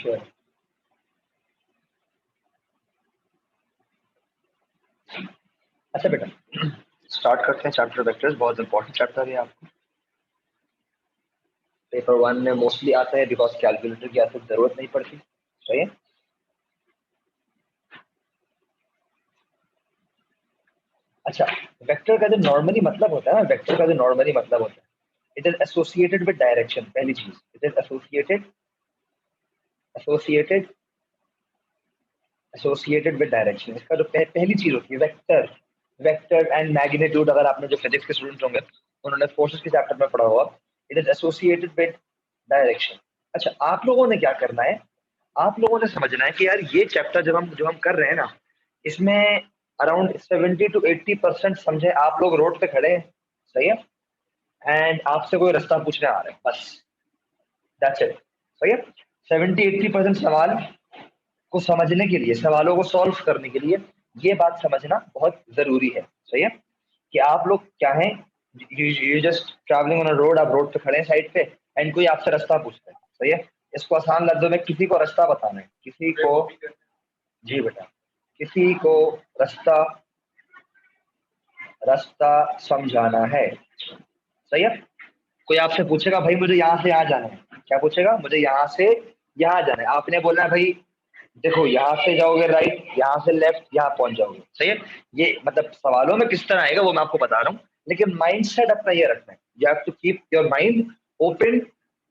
Sure. अच्छा बेटा, start करते हैं चैप्टर वेक्टर्स। बहुत इंपॉर्टेंट चैप्टर है आपको, पेपर 1 में मोस्टली आता है बिकॉज कैलकुलेटर की आपको जरूरत नहीं पड़ती। सही है। अच्छा, वेक्टर का जो नॉर्मली मतलब होता है ना, वेक्टर का जो नॉर्मली मतलब होता है, it is associated with direction. पहली चीज, it is associated associated associated with direction. इसका जो पहली चीज होती है वेक्टर, वेक्टर एंड मैग्नीट्यूड। अगर आपने जो फिजिक्स के स्टूडेंट्स होंगे उन्होंने फोर्सेस के चैप्टर में पढ़ा होगा, it is associated with direction. अच्छा, आप लोगों ने क्या करना है, आप लोगों ने समझना है कि यार ये चैप्टर जब हम कर रहे हैं ना, इसमें अराउंड 70 to 80% समझे आप लोग रोड पे खड़े हैं। सही है। एंड आपसे कोई रास्ता पूछने आ रहा है, बस दैट्स इट। सही है। 70-80% सवाल को समझने के लिए, सवालों को सॉल्व करने के लिए ये बात समझना बहुत जरूरी है। सही है। कि आप लोग क्या हैं, you just travelling on a road, आप रोड पे खड़े हैं साइड पे, एंड कोई आपसे रास्ता पूछता है। सही है। इसको आसान लफ्जों में किसी को रास्ता बताना है, किसी को, जी बेटा, किसी को रास्ता रास्ता समझाना है। सही है। कोई आपसे पूछेगा भाई मुझे यहाँ से यहाँ जाना है, क्या पूछेगा, मुझे यहाँ से यहाँ जाना है। आपने बोलना है भाई देखो यहाँ से जाओगे राइट, यहाँ से लेफ्ट, यहाँ पहुंच जाओगे। सही है। ये मतलब सवालों में किस तरह आएगा वो मैं आपको बता रहा हूँ, लेकिन माइंड सेट अपना ये रखना है, you have to keep your mind open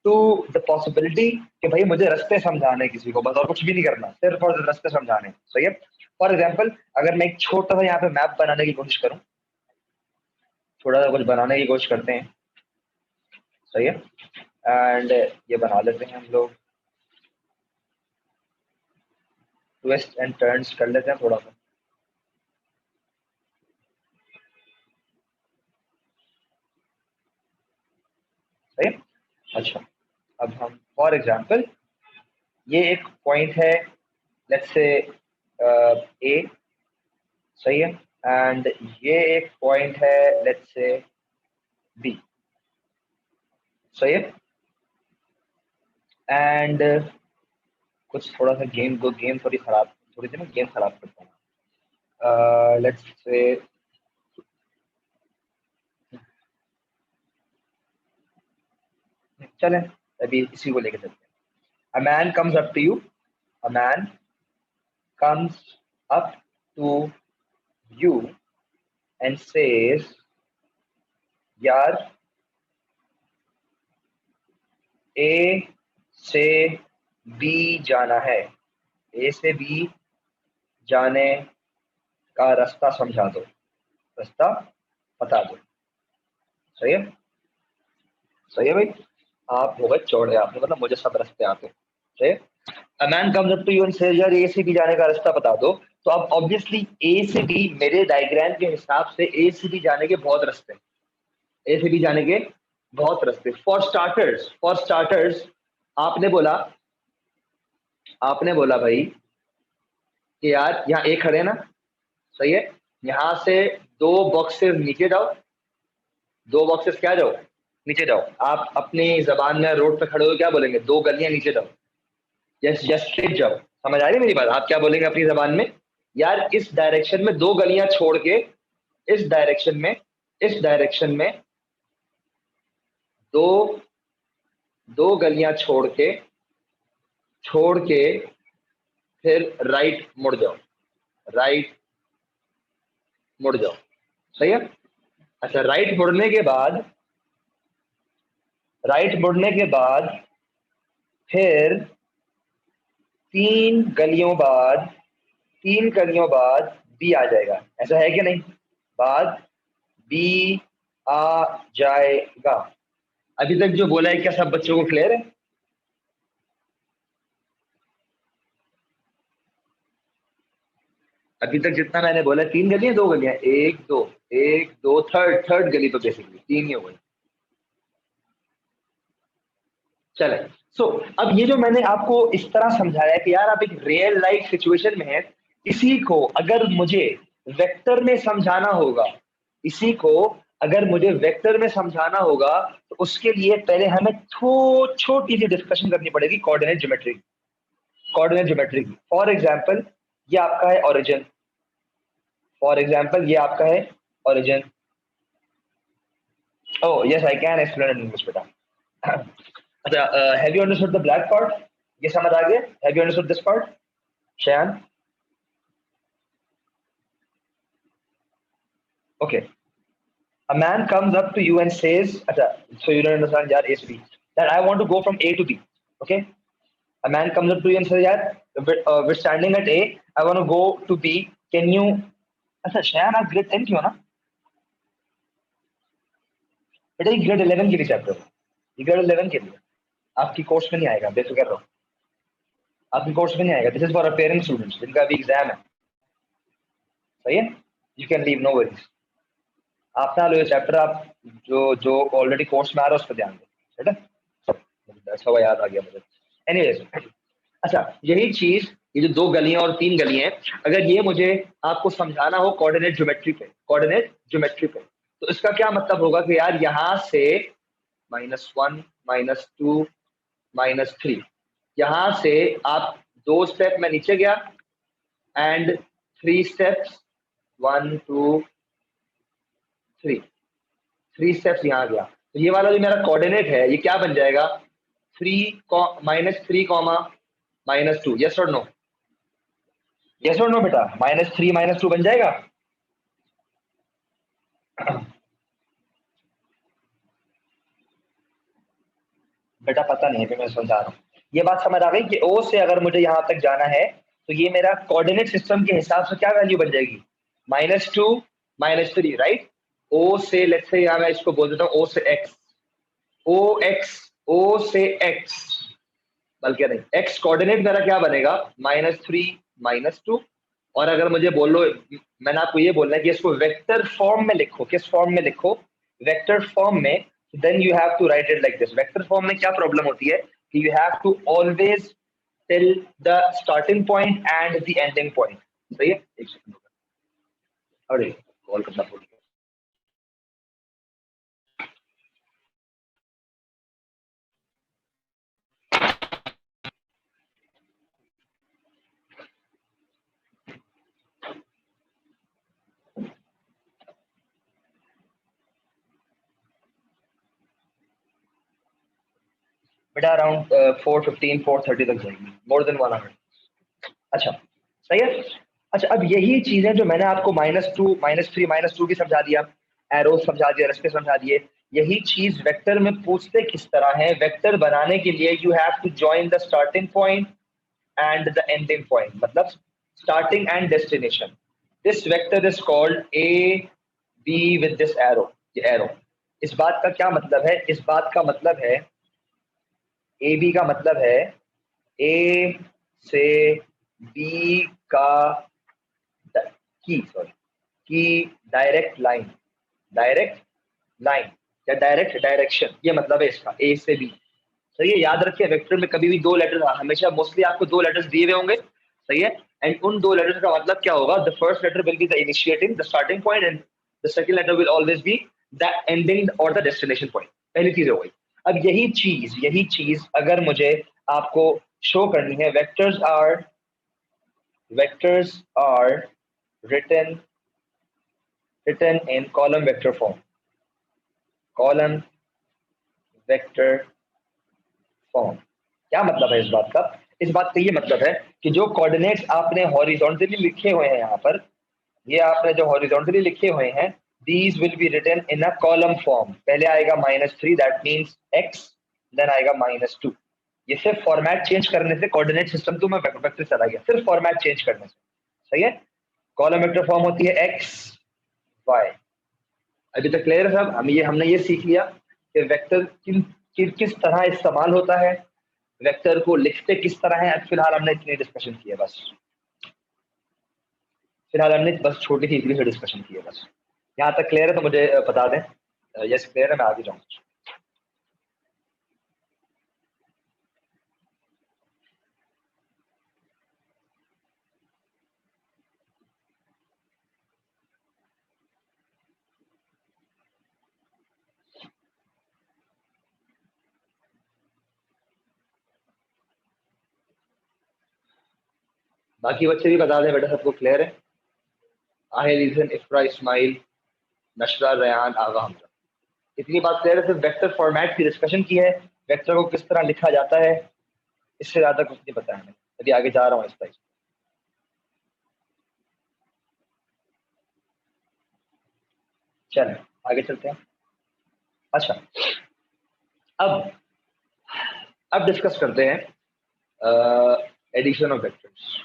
to the possibility कि भाई मुझे रास्ते समझाने किसी को, बस और कुछ भी नहीं करना, सिर्फ और रास्ते समझाने। सही है। फॉर एग्जाम्पल, अगर मैं एक छोटा सा यहाँ पे मैप बनाने की कोशिश करूँ, थोड़ा सा कुछ बनाने की कोशिश करते हैं। सही है। एंड ये बना लेते हैं हम लोग, ट्विस्ट एंड टर्न्स कर लेते हैं थोड़ा सा। सही है। अच्छा, अब हम फॉर एग्जाम्पल, ये एक पॉइंट है, लेट्स से ए। सही है। एंड ये एक पॉइंट है, लेट्स से बी। सही है। एंड कुछ थोड़ा सा गेम थोड़ी खराब, थोड़ी सी ना गेम खराब करता हूँ। लेट्स से चलें, अभी इसी को लेके चलते हैं। A man comes up to you, a man comes up to you and says, यार ए से बी जाना है, ए से बी जाने का रास्ता समझा दो, रास्ता बता दो। सही है। सही है भाई, आप हो गए चौड़े, आपने मतलब मुझे सब रास्ते आते हैं। सही है। A man comes up to you and says, यार ए से बी जाने का रास्ता बता दो। तो अब ऑब्वियसली ए से बी, मेरे डायग्राम के हिसाब से ए से बी जाने के बहुत रास्ते हैं, ए से बी जाने के बहुत रास्ते। फॉर स्टार्टर्स आपने बोला, भाई कि यार यहाँ ए खड़े हैं ना। सही है। यहाँ से दो बॉक्सेस नीचे जाओ, दो बॉक्सेस क्या जाओ, नीचे जाओ। आप अपनी जबान में रोड पे खड़े हो क्या बोलेंगे, दो गलियां नीचे जाओ, जस्ट जस्ट स्ट्रेट जाओ। समझ आ रही है मेरी बात, आप क्या बोलेंगे अपनी जबान में, यार इस डायरेक्शन में दो गलियां छोड़ के, इस डायरेक्शन में, इस डायरेक्शन में दो दो गलियां छोड़ के फिर राइट मुड़ जाओ, राइट मुड़ जाओ। सही है। अच्छा, राइट मुड़ने के बाद फिर तीन गलियों बाद बी आ जाएगा, ऐसा है कि नहीं, बाद बी आ जाएगा। अभी तक जो बोला है क्या सब बच्चों को क्लियर है? अभी तक जितना मैंने बोला, तीन गलियां दो गलियां, एक दो थर्ड गली, तो बेसिकली तीन ही हो गई। चले। सो अब ये जो मैंने आपको इस तरह समझाया कि यार आप एक रियल लाइफ सिचुएशन में है, इसी को अगर मुझे वेक्टर में समझाना होगा, इसी को अगर मुझे वेक्टर में समझाना होगा, तो उसके लिए पहले हमें छोटी सी डिस्कशन करनी पड़ेगी कोऑर्डिनेट ज्योमेट्री। कोऑर्डिनेट ज्योमेट्री की। फॉर एग्जांपल ये आपका है ओरिजिन, फॉर एग्जांपल ये आपका है origin. Oh yes I can explain in English बेटा। अच्छा, have you understood the black part? ये समझ आ गया? Have you understood this part Shayan? Okay, a man comes up to you and says, अच्छा, so you don't understand यार A to B, that I want to go from A to B. Okay, a man comes up to you and says, यार we're standing at A, I want to go to B, can you? अच्छा शयान आप grade 10 की हो ना बेटा? ये grade 11 के लिए चैप्टर है, ये ग्रेड 11 के लिए, आपकी कोर्स में नहीं आएगा, बेफिक्र रहो, आपकी कोर्स में नहीं आएगा। This is for appearing students जिनका अभी एग्जाम है, सही है? You can leave, no worries. आप ना लो ये चैप्टर, आप जो जो ऑलरेडी कोर्स में आ रहा है उस पर ध्यान दो, बेटा सब याद आ गया मुझे। एनीवेज, अच्छा यही चीज, ये जो दो गलियां और तीन गलियां हैं, अगर ये मुझे आपको समझाना हो कोऑर्डिनेट ज्योमेट्री पे, कोऑर्डिनेट ज्योमेट्री पे, तो इसका क्या मतलब होगा कि यार यहाँ से -1 -2 -3, यहाँ से आप 2 स्टेप में नीचे गया एंड 3 स्टेप्स, 1 2 3, 3 स्टेप्स यहाँ गया, तो ये वाला जो मेरा कोऑर्डिनेट है ये क्या बन जाएगा? 3 -3 -2, यस और नो? यस और नो बेटा? -3 -2 बन जाएगा? बेटा पता नहीं है, फिर मैं समझा रहा हूँ। ये बात समझ आ गई कि ओ से अगर मुझे यहाँ तक जाना है तो ये मेरा कोऑर्डिनेट सिस्टम के हिसाब से क्या वैल्यू बन जाएगी? -2 -3, राइट? ओ से लेट्स से यहाँ मैं इसको बोल देता हूँ ओ से एक्स, ओ एक्स, ओ से एक्स, बल्कि नहीं, एक्स कोऑर्डिनेट मेरा क्या बनेगा? -3 -2। और अगर मुझे बोलो, मैंने आपको ये बोलना है कि इसको वेक्टर फॉर्म में लिखो, किस फॉर्म में लिखो? वेक्टर फॉर्म में। Then you have to write it like this. Vector form में क्या प्रॉब्लम होती है कि you have to always till the starting point and the ending point, सही है? एक सेकंड, अरे कॉल करना भूल गया। बेटा अराउंड 4:15 4:30 तक जाएगी, मोर देन 1 आवर। अच्छा सही है। अच्छा अब यही चीजें जो मैंने आपको -2 -3 -2 की समझा दिया, एरो समझा दिया, रास्ते समझा दिए, यही चीज वेक्टर में पूछते किस तरह है? वेक्टर बनाने के लिए you have to join the starting point and the ending point, मतलब starting and destination. This vector is called A B with this arrow, ये एरो। इस बात का क्या मतलब है? इस बात का मतलब है, ए बी का मतलब है ए से बी का की डायरेक्ट लाइन, डायरेक्ट लाइन या डायरेक्ट डायरेक्शन, ये मतलब है इसका ए से बी। सही है? याद रखिए वेक्टर में कभी भी दो लेटर, हमेशा मोस्टली आपको दो लेटर्स दिए हुए होंगे, सही है? एंड उन दो लेटर्स का मतलब क्या होगा? The first letter will be the initiating, the starting point, and the second letter will always be the ending और द डेस्टिनेशन पॉइंट। पहली चीज हो गई। अब यही चीज अगर मुझे आपको शो करनी है, vectors are written in column vector form, column vector form। क्या मतलब है इस बात का? इस बात का ये मतलब है कि जो कोऑर्डिनेट्स आपने हॉरिजॉन्टली लिखे हुए हैं यहाँ पर, ये आपने जो हॉरिजॉन्टली लिखे हुए हैं, these will be written in a column form। पहले आएगा -3, that means x, then आएगा -2। ये सिर्फ फॉर्मेट चेंज करने से कोऑर्डिनेट सिस्टम तो मैं वेक्टर चला गया, सिर्फ फॉर्मेट चेंज करने से, सही है? कॉलम वेक्टर फॉर्म होती है x y। अभी तक क्लियर है सब? हमने ये सीख लिया कि वेक्टर किस तरह इस्तेमाल होता है, वेक्टर को लिखते किस तरह है। अब फिलहाल हमने इतनी डिस्कशन की है बस, फिलहाल हमने बस छोटी सी इतनी सी डिस्कशन की है बस। यहाँ तक क्लियर है तो मुझे बता दें। यस क्लियर है, मैं आगे जाऊँ। बाकी बच्चे भी बता दें बेटा, सबको क्लियर है? आहिल, ईजन, इफ्रा, इस्माइल, नशरा, रयान, आगा, हमजा, इतनी बात क्लियर है? सिर्फ वेक्टर फॉर्मेट की डिस्कशन की है, वेक्टर को किस तरह लिखा जाता है, इससे ज्यादा कुछ नहीं पता है। अभी आगे जा रहा हूँ इस पर। चलें आगे चलते हैं। अच्छा, अब अब डिस्कस करते हैं एडिशन ऑफ वेक्टर्स।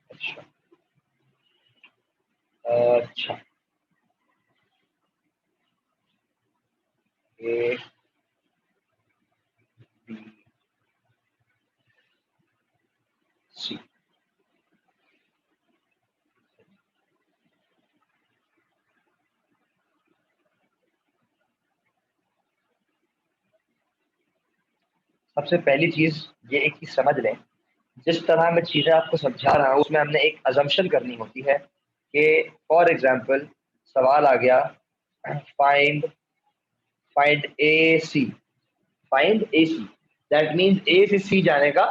अच्छा अच्छा, ए बी सी। सबसे पहली चीज ये एक चीज समझ लें, जिस तरह मैं चीजें आपको समझा रहा हूँ उसमें हमने एक अजम्पशन करनी होती है कि फॉर एग्जांपल सवाल आ गया, find find A C, find A C, that means A से सी जाने का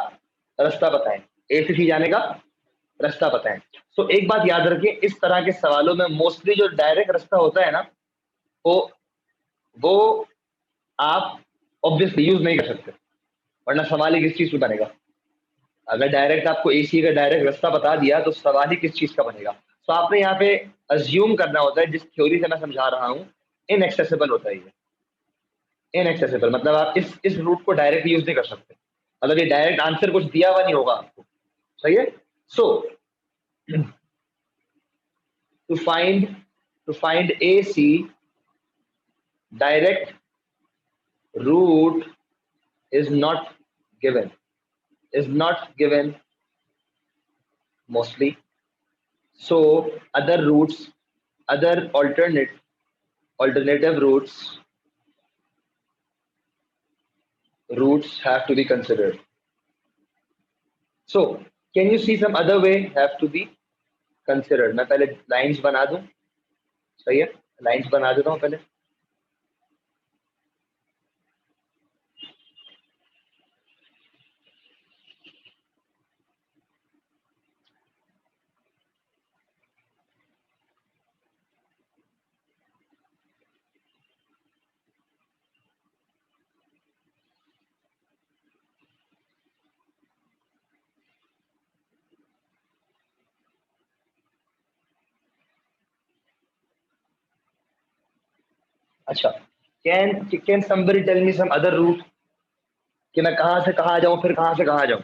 रास्ता बताएं, ए से सी जाने का रास्ता बताएं। तो एक बात याद रखिए, इस तरह के सवालों में मोस्टली जो डायरेक्ट रास्ता होता है ना, वो वो आप ऑब्वियसली यूज नहीं कर सकते, वरना सवाल ही किस चीज पे बनेगा। अगर डायरेक्ट आपको एसी का डायरेक्ट रास्ता बता दिया तो सवाल ही किस चीज का बनेगा। तो आपने यहाँ पे अज्यूम करना होता है, जिस थ्योरी से मैं समझा रहा हूँ इनएक्सेसिबल होता है ये। इनएक्सेसिबल मतलब आप इस रूट को डायरेक्ट यूज नहीं कर सकते, मतलब ये डायरेक्ट आंसर कुछ दिया हुआ नहीं होगा आपको। सही है? So to find to find A C, direct route is not given, is not given mostly. So other routes, other alternative routes have to be considered. So can you see some other way have to be considered? मैं पहले lines बना दूं, सही है, lines बना देता हूं पहले। अच्छा, can somebody tell me some other route, कि मैं कहां से कहां जाऊं फिर कहां से कहां जाऊं?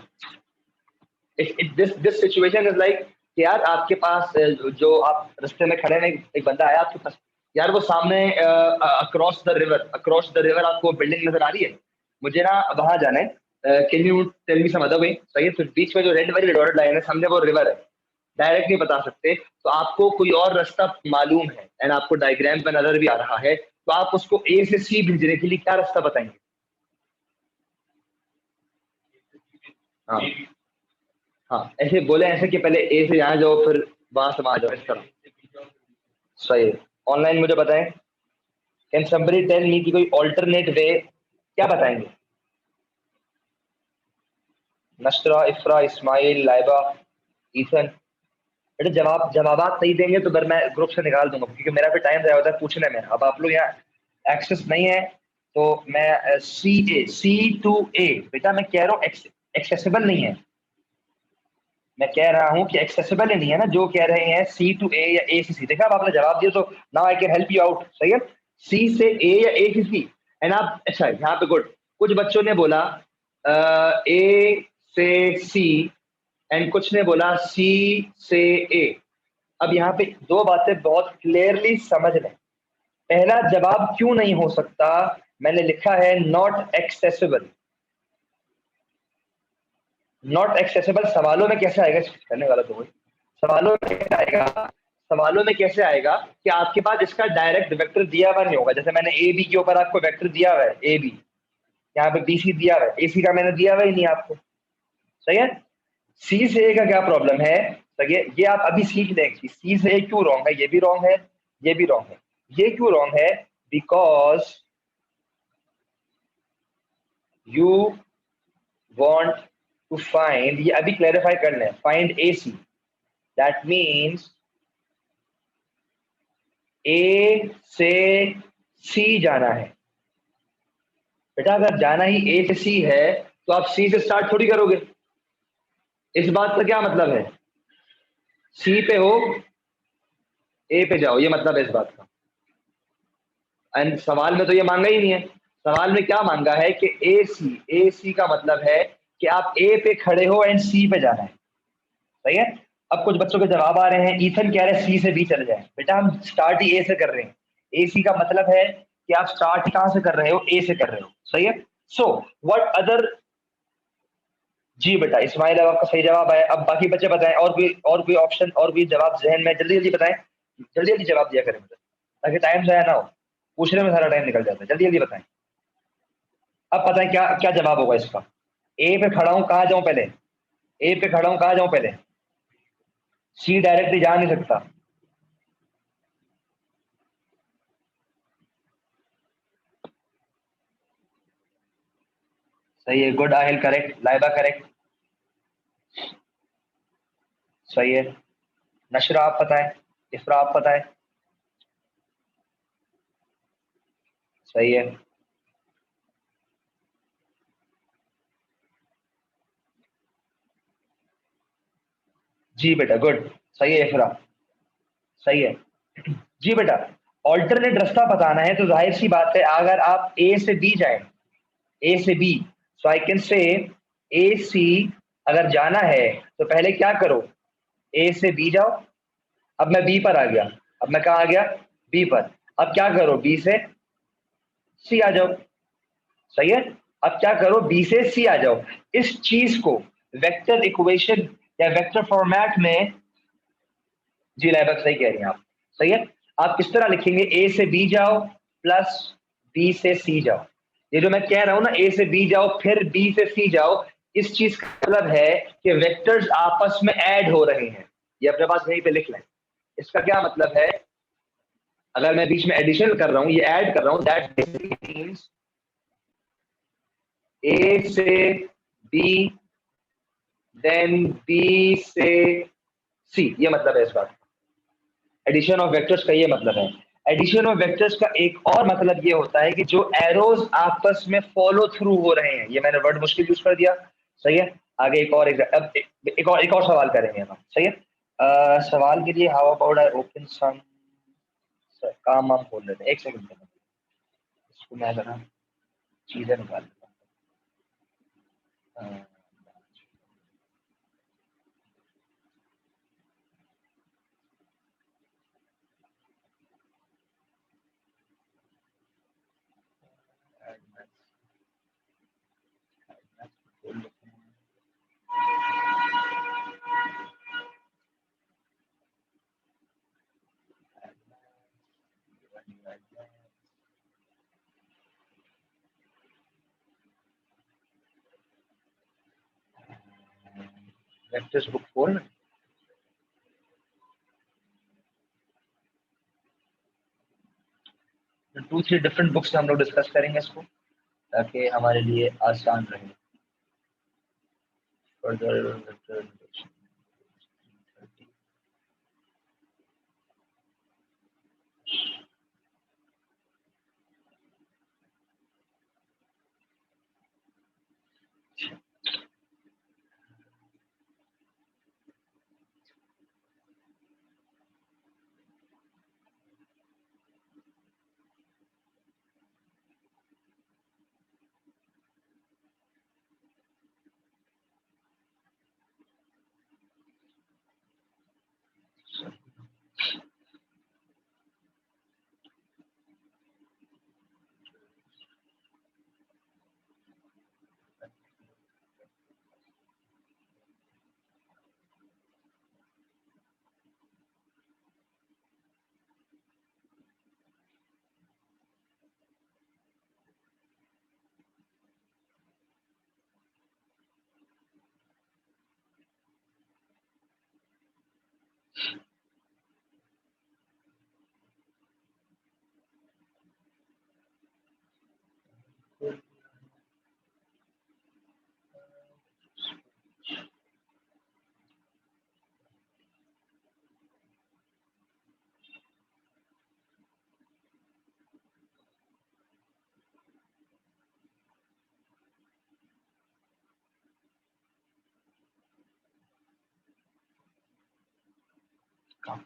दिस सिचुएशन इज लाइक कि यार आपके पास जो आप रास्ते में खड़े हैं, एक बंदा आया आपके पास, यार वो सामने अक्रॉस द रिवर आपको बिल्डिंग नजर आ रही है, मुझे ना वहां जाना है, can you tell me some other way? सही है, फिर बीच में जो रेड वाली डॉटेड लाइन है सामने वो रिवर है, डायरेक्ट नहीं बता सकते, तो आपको कोई और रास्ता मालूम है एंड आपको डायग्राम पे नजर भी आ रहा है, तो आप उसको ए से सी भेजने के लिए क्या रास्ता बताएंगे? हाँ हाँ, ऐसे बोले ऐसे कि पहले ए से यहाँ जाओ फिर वहां से वहां जाओ, इस तरह। सही है। ऑनलाइन मुझे बताएं, कैन समबडी टेल मी कि कोई ऑल्टरनेट वे, क्या बताएंगे? नशरा, इफ्रा, इस्माइल, लाइबा, ईसन, बेटे जवाबात नहीं देंगे तो फिर मैं ग्रुप से निकाल दूंगा, क्योंकि मेरा भी टाइम ज़ाया होता है पूछने में। अब आप लोग यहाँ एक्सेस नहीं है तो मैं सी टू ए, बेटा मैं कह रहा हूँ एक्सेसिबल नहीं है, मैं कह रहा हूँ कि एक्सेसिबल ही नहीं है ना, जो कह रहे हैं सी टू ए या ए से सी। देखा, अब आपने जवाब दिया तो now I can help you out. सही है, सी से ए या ए से सी। एंड आप, अच्छा यहाँ पे गुड, कुछ बच्चों ने बोला ए से सी एंड कुछ ने बोला सी से ए। अब यहाँ पे दो बातें बहुत क्लियरली समझ लें। पहला जवाब क्यों नहीं हो सकता, मैंने लिखा है नॉट एक्सेसिबल। नॉट एक्सेसिबल सवालों में कैसे आएगा, करने वाला तो वही सवालों में कैसे आएगा? सवालों में कैसे आएगा कि आपके पास इसका डायरेक्ट वेक्टर दिया हुआ नहीं होगा। जैसे मैंने ए बी के ऊपर आपको वेक्टर दिया हुआ है ए बी, यहाँ पे बी सी दिया हुआ है, ए सी का मैंने दिया हुआ ही नहीं आपको। सही है। सी से ए का क्या प्रॉब्लम है? सही है, ये आप अभी सीख लें कि सी से ए क्यों रॉन्ग है, ये भी रॉन्ग है, ये भी रॉन्ग है। ये क्यों रॉन्ग है? Because you want to find, ये अभी क्लैरिफाई कर लें, find A C, that means A से सी जाना है। बेटा अगर जाना ही ए से सी है तो आप सी से स्टार्ट थोड़ी करोगे। इस बात का क्या मतलब है? सी पे हो, ए पे जाओ, ये मतलब है इस बात का। एंड सवाल में तो ये मांगा ही नहीं है। सवाल में क्या मांगा है कि ए सी का मतलब है कि आप ए पे खड़े हो एंड सी पे जाना है। सही है। अब कुछ बच्चों के जवाब आ रहे हैं, ईथन कह रहे हैं सी से बी चले जाए। बेटा हम स्टार्ट ही ए से कर रहे हैं। ए सी का मतलब है कि आप स्टार्ट कहां से कर रहे हो? ए से कर रहे हो। सही है। सो व्हाट अदर, जी बेटा इस्माइल, अब आपका सही जवाब है। अब बाकी बच्चे बताएं, और कोई ऑप्शन और कोई जवाब जहन में, जल्दी जल्दी बताएं, जल्दी जल्दी जवाब दिया करें मुझे, ताकि टाइम जाया ना हो, पूछने में सारा टाइम निकल जाता है। जल्दी जल्दी बताएं। अब पता है क्या क्या जवाब होगा इसका? ए पे खड़ा हूं, कहाँ जाऊं पहले? ए पे खड़ा हूं, कहाँ जाऊं पहले? सी डायरेक्टली जा नहीं सकता। सही है, good Aahil, correct, Laiba correct. सही है। नशरा आप पता है, इफ्रा आप पता है। सही है। जी बेटा गुड। सही है इफ्रा। सही है। जी बेटा, ऑल्टरनेट रास्ता बताना है तो जाहिर सी बात है, अगर आप ए से बी जाए, ए से B, so I can say ए सी, अगर जाना है तो पहले क्या करो? ए से बी जाओ। अब मैं बी पर आ गया, अब मैं कहाँ आ गया? बी पर। अब क्या करो? बी से सी आ जाओ। सही है। अब क्या करो? बी से सी आ जाओ। इस चीज को वेक्टर इक्वेशन या वेक्टर फॉर्मेट में, जी लाइबक सही कह रही हैं आप। सही है। आप किस तरह लिखेंगे? ए से बी जाओ प्लस बी से सी जाओ। ये जो मैं कह रहा हूं ना, ए से बी जाओ फिर बी से सी जाओ, इस चीज का मतलब है कि वेक्टर्स आपस में ऐड हो रहे हैं। ये अपने पास यहीं पे लिख लें। इसका क्या मतलब है? अगर मैं बीच में एडिशन कर रहा हूं, ये ऐड कर रहा हूं, दैट बेसिकली मींस ए से बी देन बी से सी, ये मतलब है इस बात। एडिशन ऑफ वेक्टर्स का ये मतलब है। एडिशन ऑफ वेक्टर्स का एक और मतलब ये होता है कि जो एरोज आपस में फॉलो थ्रू हो रहे हैं। ये मैंने वर्ड मुश्किल यूज कर दिया। सही है। आगे अब एक और सवाल करेंगे हम। सही है। सवाल के लिए how about I open some, काम हम खोल लेते हैं, एक सेकंड में इसको मैं जरा चीजें निकाल लेता हूँ। वेक्टर्स बुक खोल, 2-3 डिफरेंट बुक्स से हम लोग डिस्कस करेंगे इसको, ताकि हमारे लिए आसान रहे। फर्दर हाँ,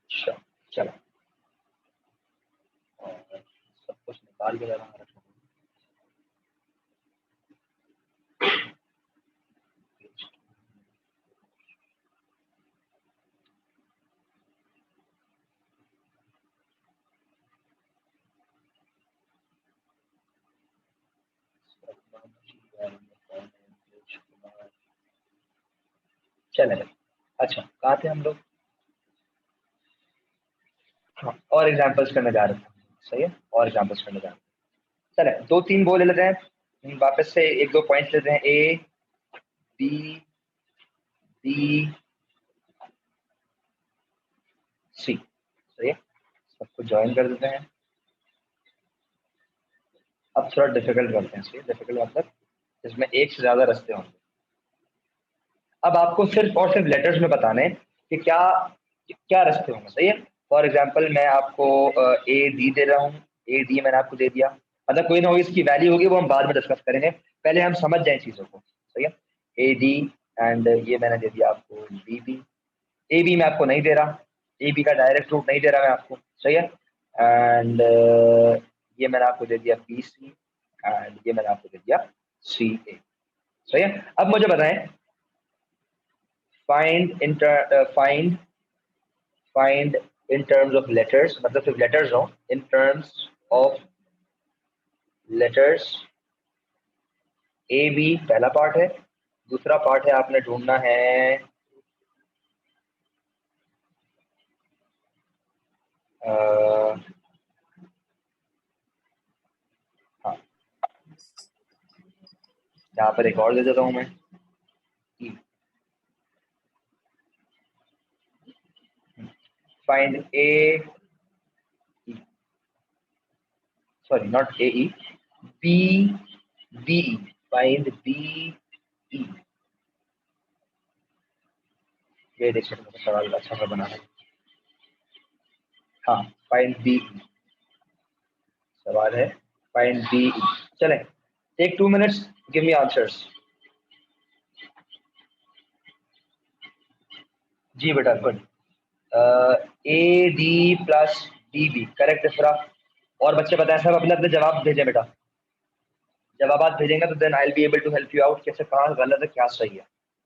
अच्छा चलो, और सब कुछ निकाल के जरा रखो। चलेगा। अच्छा कहाँ थे हम लोग? हाँ, और एग्जांपल्स करने जा रहे थे, सही है, और एग्जांपल्स करने जा रहे हैं। चले दो तीन वो ले लेते हैं, वापस से एक दो पॉइंट्स लेते हैं, ए बी डी सी, सही है, सबको ज्वाइन कर देते हैं। अब थोड़ा डिफिकल्ट करते हैं, सही, डिफिकल्ट मतलब इसमें एक से ज्यादा रास्ते होंगे। अब आपको सिर्फ और सिर्फ लेटर्स में बताने हैं कि क्या क्या रास्ते होंगे, सही है। फॉर एग्जाम्पल मैं आपको ए डी दे रहा हूँ, ए डी मैंने आपको दे दिया, मतलब कोई ना कोई इसकी वैल्यू होगी, वो हम बाद में डिस्कस करेंगे, पहले हम समझ जाएं चीज़ों को, सही है। ए डी, एंड ये मैंने दे दिया आपको बी बी, ए बी मैं आपको नहीं दे रहा, ए बी का डायरेक्ट रूट नहीं दे रहा मैं आपको, सही है। एंड ये मैंने आपको दे दिया बी सी, एंड ये मैंने आपको दे दिया सी ए, सही है। अब मुझे बताएं, find find in terms of letters, मतलब सिर्फ letters हो, in terms of letters, A B पहला पार्ट है, दूसरा पार्ट है आपने ढूंढना है हाँ, यहाँ पर एक और दे देता हूँ मैं, find a e, sorry not a e, b b e, find b e, ये देख सकते हैं, सवाल अच्छा सा बना है। हाँ, find b e सवाल है, find b e, चलें, take 2 minutes, give me answers। जी बेटा, good. A D plus D B correct Ifra. और बच्चे बताएं, सब अपने अपने जवाब भेजें बेटा, जवाब भेजेंगे तो then I will be able to help you out, कैसे कहाँ गलत है क्या सही है।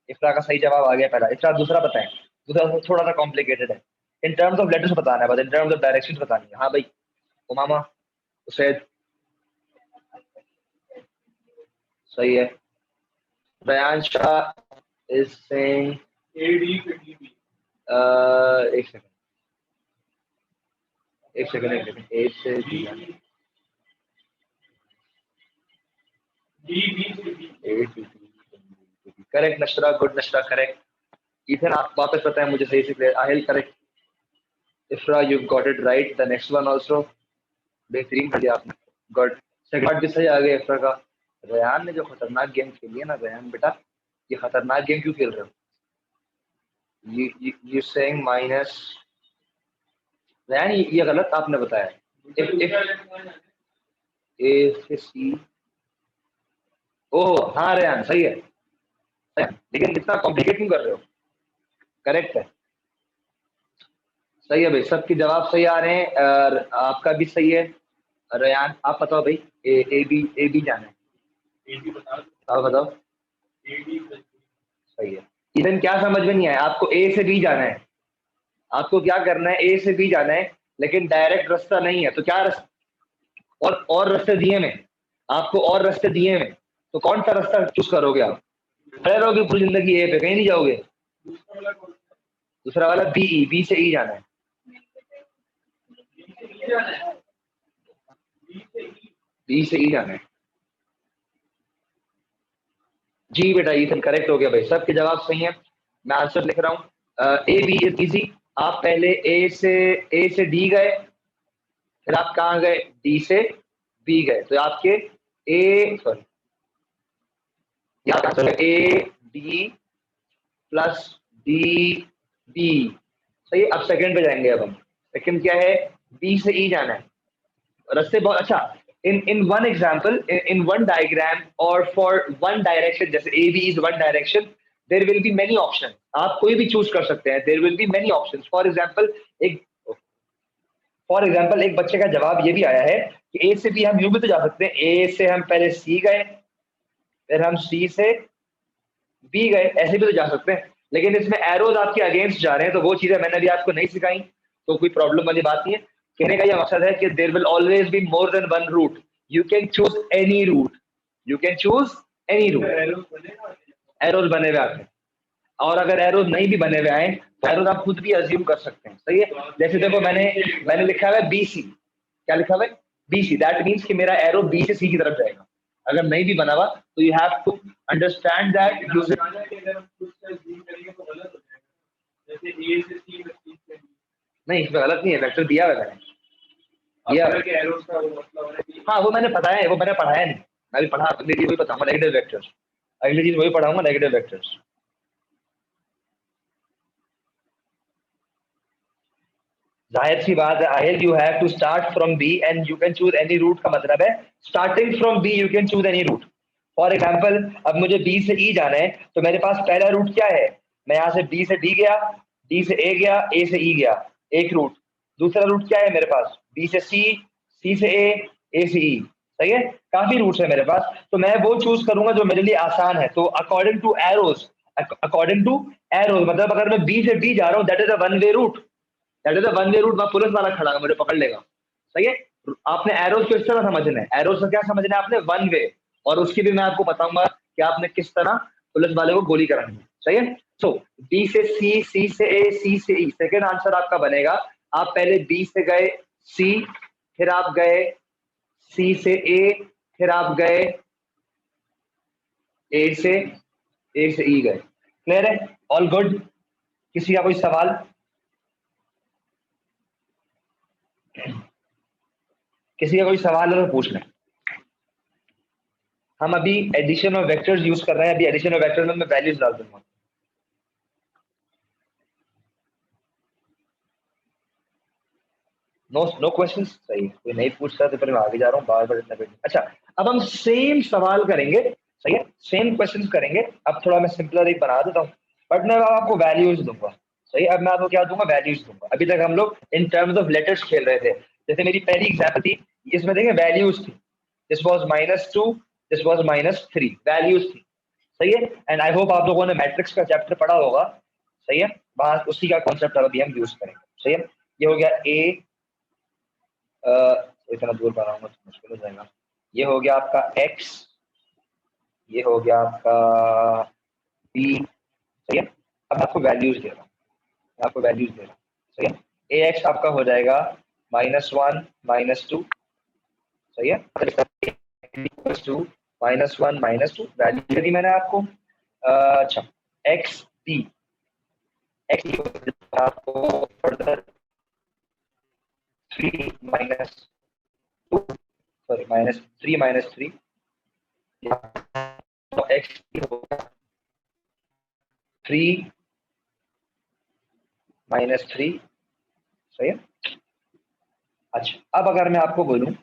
इफरा का सही जवाब आ गया पहला, इफरा दूसरा बताएं, दूसरा थोड़ा सा कॉम्प्लिकेटेड है, इन टर्म्स ऑफ लेटर्स बताना है, बस इन टर्म्स ऑफ डायरेक्शंस बतानी है। हाँ भाई उमामा, उसैद, सही है। बयान शाह इज सेइंग एक सेकंड, एक सेकंड, एक सेकंड, ए से correct Nashra, good Nashra, correct. Ethan आप वापस बताएं मुझे सही से, Aahil correct, Ifra you got it right, the next one also बेहतरीन कर दिया आपने, गुड। सेकंड भी सही आ गया इफ्रा का। रेहान ने जो खतरनाक गेम खेली है ना, रेहान बेटा, ये खतरनाक गेम क्यों खेल रहे हो? यू सेइंग माइनस, रेहान ये गलत आपने बताया, इफ ए से सी, ओह हाँ रेहान सही है, लेकिन इतना कॉम्प्लिकेट क्यों कर रहे हो? करेक्ट है, सही है भाई, सबके जवाब सही आ रहे हैं, और आपका भी सही है। रेहान आप बताओ भाई, ए बी जाना है, आप बताओ। सही है। इधर क्या समझ में नहीं आया आपको, ए से बी जाना है, आपको क्या करना है, ए से बी जाना है, लेकिन डायरेक्ट रास्ता नहीं है, तो क्या रास्ता, और रास्ते दिए में, आपको और रास्ते दिए में, तो कौन सा रास्ता चूज करोगे आप? खड़े रहोगे पूरी जिंदगी ए पे, कहीं नहीं जाओगे। दूसरा वाला बी से ई जाना है, बी से ई जाना है। जी बेटा ईथन करेक्ट हो गया भाई, सबके जवाब सही है, मैं आंसर लिख रहा हूँ। ए बी इज इजी, आप पहले ए से डी गए, फिर आप कहाँ गए, डी से बी गए, तो आपके ए सॉरी यहाँ A D plus D B, सही है। अब सेकंड पे जाएंगे, अब हम सेकंड क्या है, बी से ई जाना है, रास्ते बहुत अच्छा, in one example, in one diagram or for one direction, जैसे AB is one direction, there will be many options. आप कोई भी choose कर सकते हैं. There will be many options. एक फॉर एग्जाम्पल एक बच्चे का जवाब ये भी आया है कि ए से बी हम यूं भी तो जा सकते हैं. ए से हम पहले सी गए, फिर हम सी से बी गए, ऐसे भी तो जा सकते हैं. लेकिन इसमें एरोज आपके अगेंस्ट जा रहे हैं, तो वो चीजें मैंने अभी आपको नहीं सिखाई, तो कोई प्रॉब्लम वाली बात नहीं है. कहने का ये मकसद है कि there will always be more than one route. You can choose any route, you can choose any route. Arrows बने हुए आते हैं, और अगर एरोज नहीं भी बने हुए आए तो एरोज आप खुद भी अज्यूम कर सकते हैं. सही है. जैसे देखो मैंने लिखा हुआ है बी सी. क्या लिखा हुआ है? B C. दैट मीन्स कि मेरा एरो बी से सी की तरफ जाएगा. अगर नहीं भी बना हुआ तो you have to understand that. नहीं, इसमें गलत नहीं है, वेक्टर दिया हुआ है. हाँ, वो मैंने पता है, वो मैंने पढ़ाया नहीं. मैं भी पढ़ा, अगली चीज वही बताऊंगा, नेगेटिव वेक्टर्स. अगली चीज वही पढ़ाऊंगा, नेगेटिव वेक्टर्स. जाहिर सी बात है Aahil, you have to start from B and you can choose any route. का मतलब है starting from B you can choose any route. For example, अब मुझे बी से ई जाना है, तो मेरे पास पहला रूट क्या है? मैं यहाँ से बी से डी गया, डी से ए गया, ए से ई गया, एक रूट. दूसरा रूट क्या है मेरे पास? बी से सी, सी से ए से ई. सही है. काफी रूट्स है मेरे पास, तो मैं वो चूज करूंगा जो मेरे लिए आसान है. तो according to arrows, according to arrows मतलब अगर मैं बी से डी जा रहा हूँ, that is a one way route. That is a one way route. वहां पुलिस वाला खड़ा है, मुझे पकड़ लेगा. सही है. आपने एरोज को इस तरह समझना है. एरोज का क्या समझना है आपने? One way. और उसकी भी मैं आपको बताऊंगा कि आपने किस तरह पुलिस वाले को गोली करानी है. सही है. सो बी से सी, सी से ए, सी से ई. सेकेंड आंसर आपका बनेगा, आप पहले बी से गए सी, फिर आप गए सी से ए, फिर आप गए ए से ई गए. क्लियर है? All good? किसी का कोई सवाल? किसी का कोई सवाल है तो पूछ लें. हम अभी एडिशन ऑफ वेक्टर्स यूज कर रहे हैं. अभी एडिशन ऑफ वेक्टर्स में मैं वैल्यूज डाल दूंगा. No no questions. सही. कोई नहीं पूछता तो फिर मैं आगे जा रहा हूँ बार बार इतना. अच्छा, अब हम सेम सवाल करेंगे. सही है. सेम क्वेश्चंस करेंगे. अब थोड़ा मैं सिंपलर एक बना देता हूँ, बट मैं अब आपको वैल्यूज दूंगा. सही. अब मैं आपको क्या दूंगा? वैल्यूज दूंगा. अभी तक हम लोग इन टर्म्स ऑफ लेटर्स खेल रहे थे. जैसे मेरी पहली एग्जाम्पल थी, इसमें देखें वैल्यूज थी. This was -2, this was -3. Values थी. सही है. एंड आई होप आप लोगों ने मैट्रिक्स का चैप्टर पढ़ा होगा. सही है. बात उसी का कॉन्सेप्ट अभी हम यूज करेंगे. सही है. ये हो गया ए. इतना दूर बनाऊंगा तो मुश्किल हो जाएगा. ये हो गया आपका एक्स, ये हो गया आपका बी. सही है. अब आपको वैल्यूज दे रहा हूँ, आपको वैल्यूज दे रहा हूँ. सही है. ए एक्स आपका हो जाएगा -1, -2. सही है. -2, -1, -2 वैल्यू दी मैंने आपको. अच्छा, एक्स बी, एक्स आपको फर्दर 3 -2, सॉरी -3 -3. तो एक्स होगा 3 -3. सही है. अच्छा, अब अगर मैं आपको बोलूं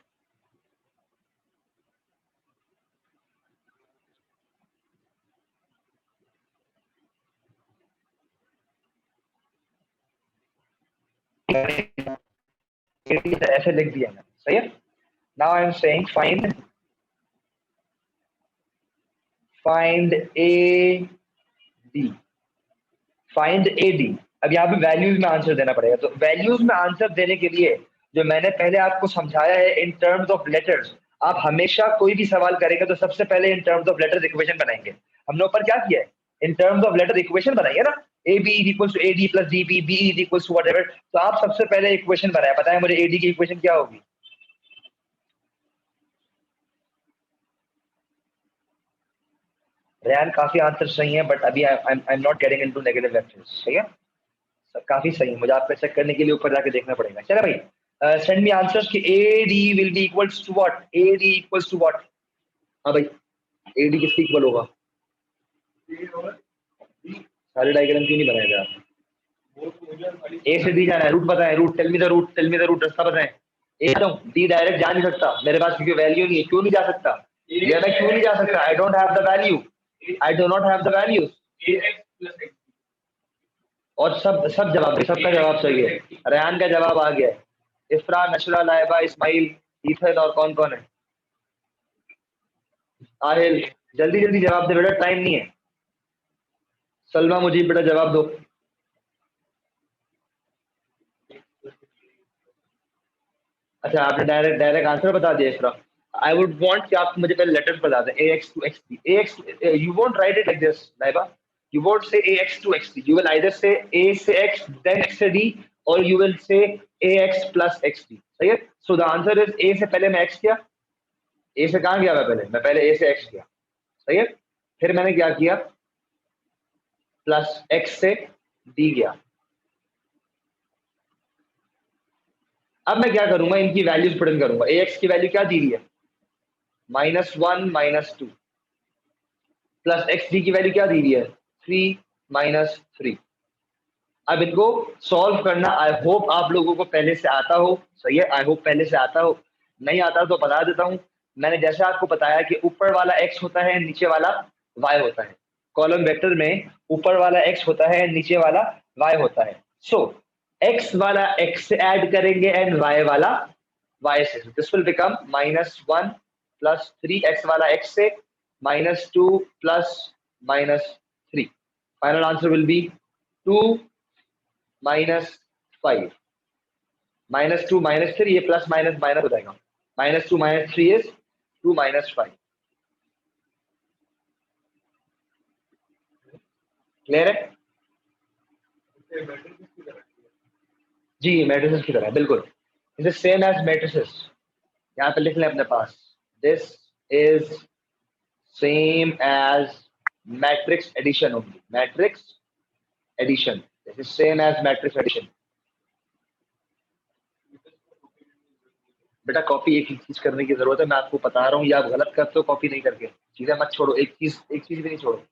ऐसे लिख दिया मैंने. सही है. Now I am saying find A D, find A D. अब यहाँ पे वैल्यूज में आंसर देना पड़ेगा. तो वैल्यूज में आंसर देने के लिए जो मैंने पहले आपको समझाया है इन टर्म्स ऑफ लेटर्स, आप हमेशा कोई भी सवाल करेंगे तो सबसे पहले in terms of letters equation बनाएंगे. हमने ऊपर क्या किया है? In terms of letter equation बनाई है ना. A B is equal to A D plus D B, B is equal to whatever. तो आप सबसे पहले इक्वेशन बनाया. बताया मुझे ए डी की इक्वेशन क्या होगी? रैन काफी आंसर सही है, बट अभी I am not getting into negative vectors. सही है. काफी सही. मुझे आपको चेक करने के लिए ऊपर जाके देखना पड़ेगा. चलो भाई, सेंड मी आंसर्स कि A D will be equals to what? A D equals to what? हाँ भाई, ए डी किसके इक्वल होगा? सारे डायग्राम क्यों नहीं बनाए थे आप? ए से डी जाना है. रूट बताएं. Route, tell me the route, tell me the route. रास्ता बताएं. डी डायरेक्ट जा नहीं सकता मेरे पास क्योंकि वैल्यू नहीं है। क्यों नहीं जा सकता? ये मैं क्यों नहीं जा सकता? I don't have the value, I do not have the value. और सब जवाब, सबका जवाब सही है। रेहान का जवाब आ गया है। इफ्रा, नशरा, लाइबा, इस्माइल, ईथन और कौन कौन है? आहिल, जल्दी जल्दी जवाब दे बेटा, टाइम नहीं है। सलमा, मुझे बेटा जवाब दो। अच्छा, आपने डायरेक्ट डायरेक्ट आंसर बता दिया इफ्रा। आई वुड वांट कि आप मुझे पहले लेटर्स बता दें। ax to x, ax, you won't write it like this, Laiba. You won't say ax to x. You will either say a से x, then x से d, or you will say ax plus xd. सही है? So the answer is a से पहले मैं x किया। a से कहाँ गया मैं पहले? मैं पहले a से x किया। सही है? फिर मैंने क्या किया? प्लस x से d गया। अब मैं क्या करूंगा? इनकी वैल्यूज पुट इन करूंगा। ax की वैल्यू क्या दी हुई है? -1 -2 प्लस एक्स डी की वैल्यू क्या दी हुई है? 3 -3। अब इनको सॉल्व करना आई होप आप लोगों को पहले से आता हो। सही है, आई होप पहले से आता हो। नहीं आता तो बता देता हूं। मैंने जैसे आपको बताया कि ऊपर वाला x होता है, नीचे वाला y होता है। कॉलम वेक्टर में ऊपर वाला x होता है, नीचे वाला y होता है। सो x वाला x से ऐड करेंगे एंड y वाला y से। This will become -1 plus 3, x वाला x से -2 plus -3। Final answer will be 2 -5। -2 -3, ये प्लस माइनस माइनस हो जाएगा। -2 -3 इज 2 -5। क्लियर है? जी, मैट्रिसेस की तरह है, बिल्कुल। Is same as matrices. यहाँ पे लिख लें अपने पास। This is same as matrix addition होगी। Matrix addition, this is same as matrix addition. बेटा कॉपी एक ही चीज करने की जरूरत है, मैं आपको बता रहा हूँ। या आप गलत करते हो कॉपी नहीं करके, चीजें मत छोड़ो। एक चीज भी नहीं छोड़ो।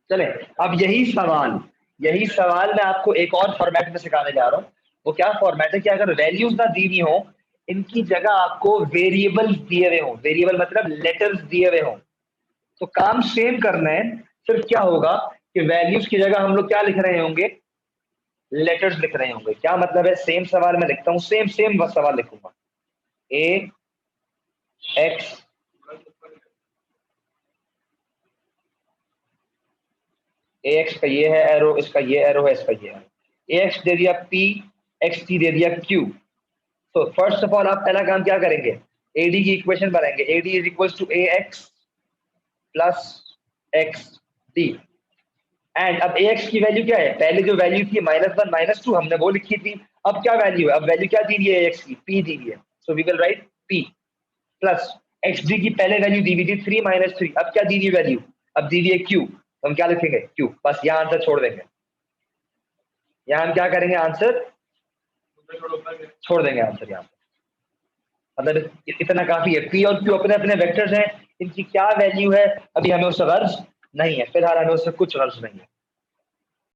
चले, अब यही सवाल मैं आपको एक और फॉर्मेट में सिखाने जा रहा हूँ। वो क्या फॉर्मेट है कि अगर वैल्यूज ना दी हुई हो, इनकी जगह आपको वेरिएबल दिए हुए हो। वेरिएबल मतलब लेटर्स दिए हुए हो। तो काम सेम करना है। सिर्फ क्या होगा कि वैल्यूज की जगह हम लोग क्या लिख रहे होंगे? लेटर्स लिख रहे होंगे। क्या मतलब है? सेम सवाल मैं लिखता हूँ, सेम सेम सवाल लिखूंगा। ए एक्स, ए एक्स का ये है एरो, इसका ये एरो है, इसका ये है। ए एक्स दे दिया पी, एक्स टी दे दिया क्यू। तो फर्स्ट ऑफ ऑल आप पहला काम क्या करेंगे? एडी की इक्वेशन बनाएंगे। AD is equal to A X plus X D. And अब ए एक्स की वैल्यू क्या है? पहले जो वैल्यू थी -1 -2 हमने वो लिखी थी। अब क्या वैल्यू है? अब वैल्यू क्या दी हुई है? एक्स की पी दी हुई है। So we will write P plus X D की पहले वैल्यू दी हुई थी 3 -3। अब क्या दी हुई वैल्यू? अब दी हुई है क्यू। तो हम क्या लिखेंगे? क्यू। बस यहाँ आंसर छोड़ देंगे। यहाँ हम क्या करेंगे? आंसर छोड़ देंगे। आंसर यहाँ मतलब इतना काफी है। पी और क्यू अपने अपने वेक्टर्स हैं। इनकी क्या वैल्यू है अभी हमें उससे गर्ज नहीं है। फिलहाल हमें उससे कुछ गर्ज नहीं है।